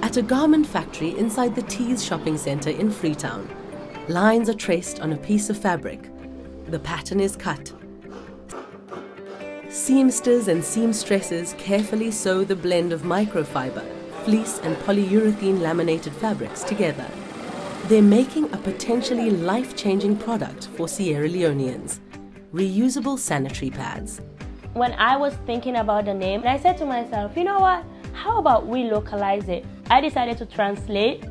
At a garment factory inside the Tees shopping centre in Freetown, lines are traced on a piece of fabric. The pattern is cut. Seamsters and seamstresses carefully sew the blend of microfiber, fleece and polyurethane laminated fabrics together. They're making a potentially life-changing product for Sierra Leoneans, reusable sanitary pads. When I was thinking about the name, I said to myself, you know what, how about we localize it? I decided to translate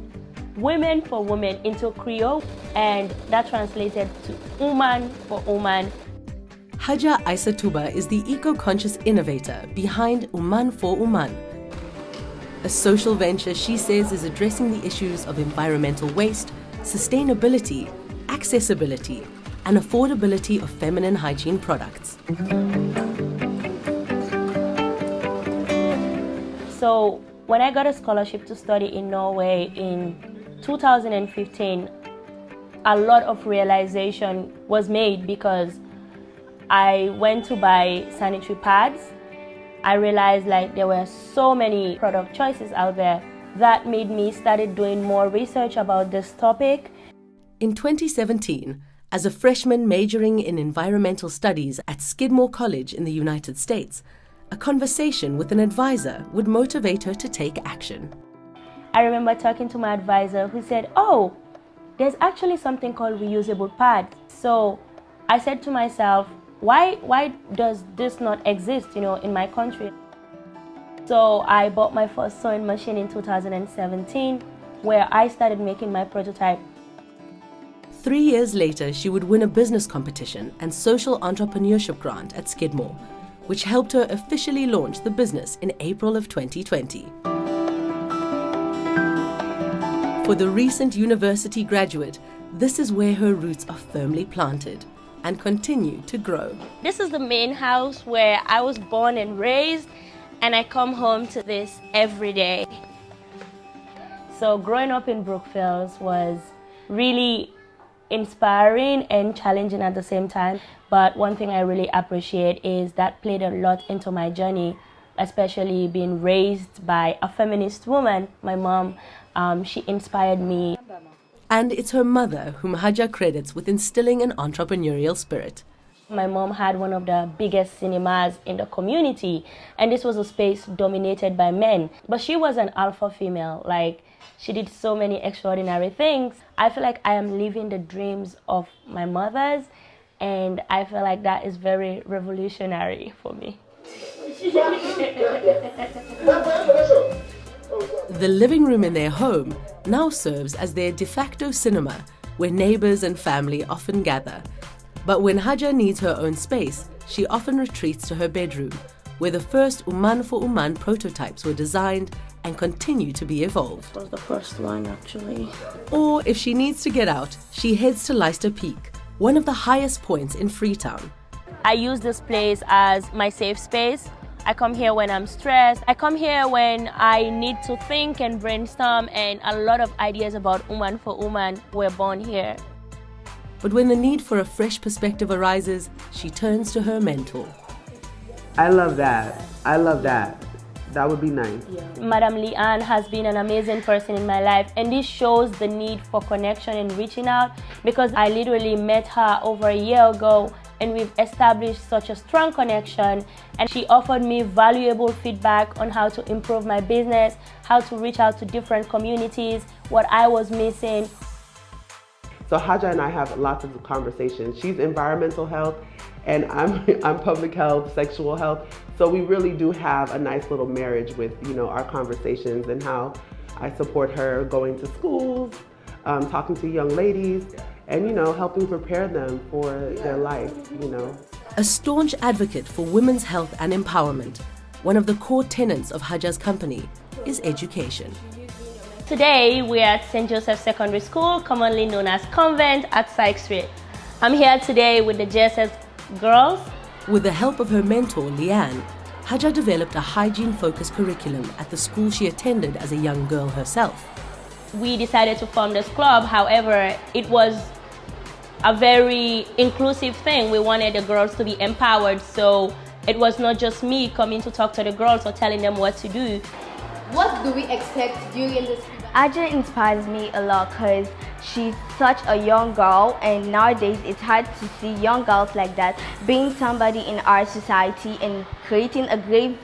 Women4Uman into Creole, and that translated to Uman4Uman. Haja Isatu Bah is the eco-conscious innovator behind Uman4Uman, a social venture she says is addressing the issues of environmental waste, sustainability, accessibility, and affordability of feminine hygiene products. So when I got a scholarship to study in Norway in 2015, a lot of realization was made because I went to buy sanitary pads. I realized there were so many product choices out there. That made me started doing more research about this topic. In 2017, as a freshman majoring in environmental studies at Skidmore College in the United States, a conversation with an advisor would motivate her to take action. I remember talking to my advisor who said, oh, there's actually something called reusable pads. So I said to myself, why does this not exist, in my country? So I bought my first sewing machine in 2017, where I started making my prototype. 3 years later, she would win a business competition and social entrepreneurship grant at Skidmore, which helped her officially launch the business in April of 2020. For the recent university graduate, this is where her roots are firmly planted and continue to grow. This is the main house where I was born and raised, and I come home to this every day. So growing up in Brookfield was really inspiring and challenging at the same time. But one thing I really appreciate is that played a lot into my journey, especially being raised by a feminist woman. My mom, she inspired me. And it's her mother whom Haja credits with instilling an entrepreneurial spirit. My mom had one of the biggest cinemas in the community, and this was a space dominated by men. But she was an alpha female, she did so many extraordinary things. I feel like I am living the dreams of my mothers, and I feel like that is very revolutionary for me. The living room in their home now serves as their de facto cinema, where neighbors and family often gather. But when Haja needs her own space, she often retreats to her bedroom, where the first Uman4Uman prototypes were designed and continue to be evolved. That was the first one, actually. Or if she needs to get out, she heads to Leicester Peak, one of the highest points in Freetown. I use this place as my safe space. I come here when I'm stressed. I come here when I need to think and brainstorm, and a lot of ideas about Uman4Uman were born here. But when the need for a fresh perspective arises, she turns to her mentor. I love that. That would be nice. Yeah. Madam Leone has been an amazing person in my life, and this shows the need for connection and reaching out, because I literally met her over a year ago and we've established such a strong connection, and she offered me valuable feedback on how to improve my business, how to reach out to different communities, what I was missing. So Haja and I have lots of conversations. She's environmental health and I'm public health, sexual health. So we really do have a nice little marriage with our conversations and how I support her going to schools, talking to young ladies, and helping prepare them for their life. A staunch advocate for women's health and empowerment, one of the core tenets of Haja's company is education. Today we are at St. Joseph's Secondary School, commonly known as Convent at Sykes Street. I'm here today with the JSS girls. With the help of her mentor, Leanne, Haja developed a hygiene-focused curriculum at the school she attended as a young girl herself. We decided to form this club. However, it was a very inclusive thing. We wanted the girls to be empowered, so it was not just me coming to talk to the girls or telling them what to do. What do we expect during this? Haja inspires me a lot because she's such a young girl, and nowadays it's hard to see young girls like that being somebody in our society and creating a great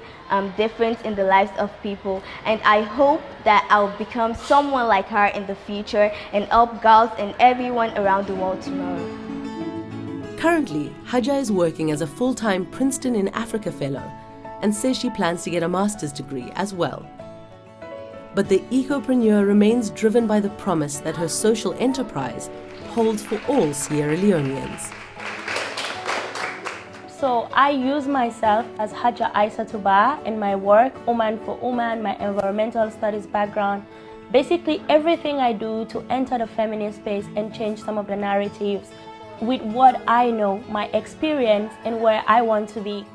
difference in the lives of people. And I hope that I'll become someone like her in the future and help girls and everyone around the world tomorrow. Currently, Haja is working as a full-time Princeton in Africa Fellow and says she plans to get a master's degree as well. But the ecopreneur remains driven by the promise that her social enterprise holds for all Sierra Leoneans. So I use myself as Haja Isatu Bah in my work, Uman4Uman, my environmental studies background. Basically everything I do to enter the feminist space and change some of the narratives with what I know, my experience, and where I want to be.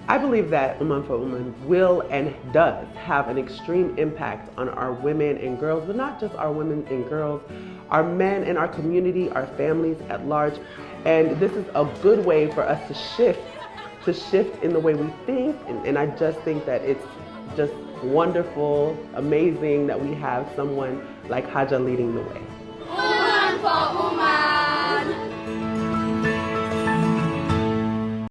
I believe that Uman4Uman will and does have an extreme impact on our women and girls, but not just our women and girls, our men in our community, our families at large. And this is a good way for us to shift in the way we think. And I just think that it's just wonderful, amazing that we have someone like Haja leading the way. Uman4Uman!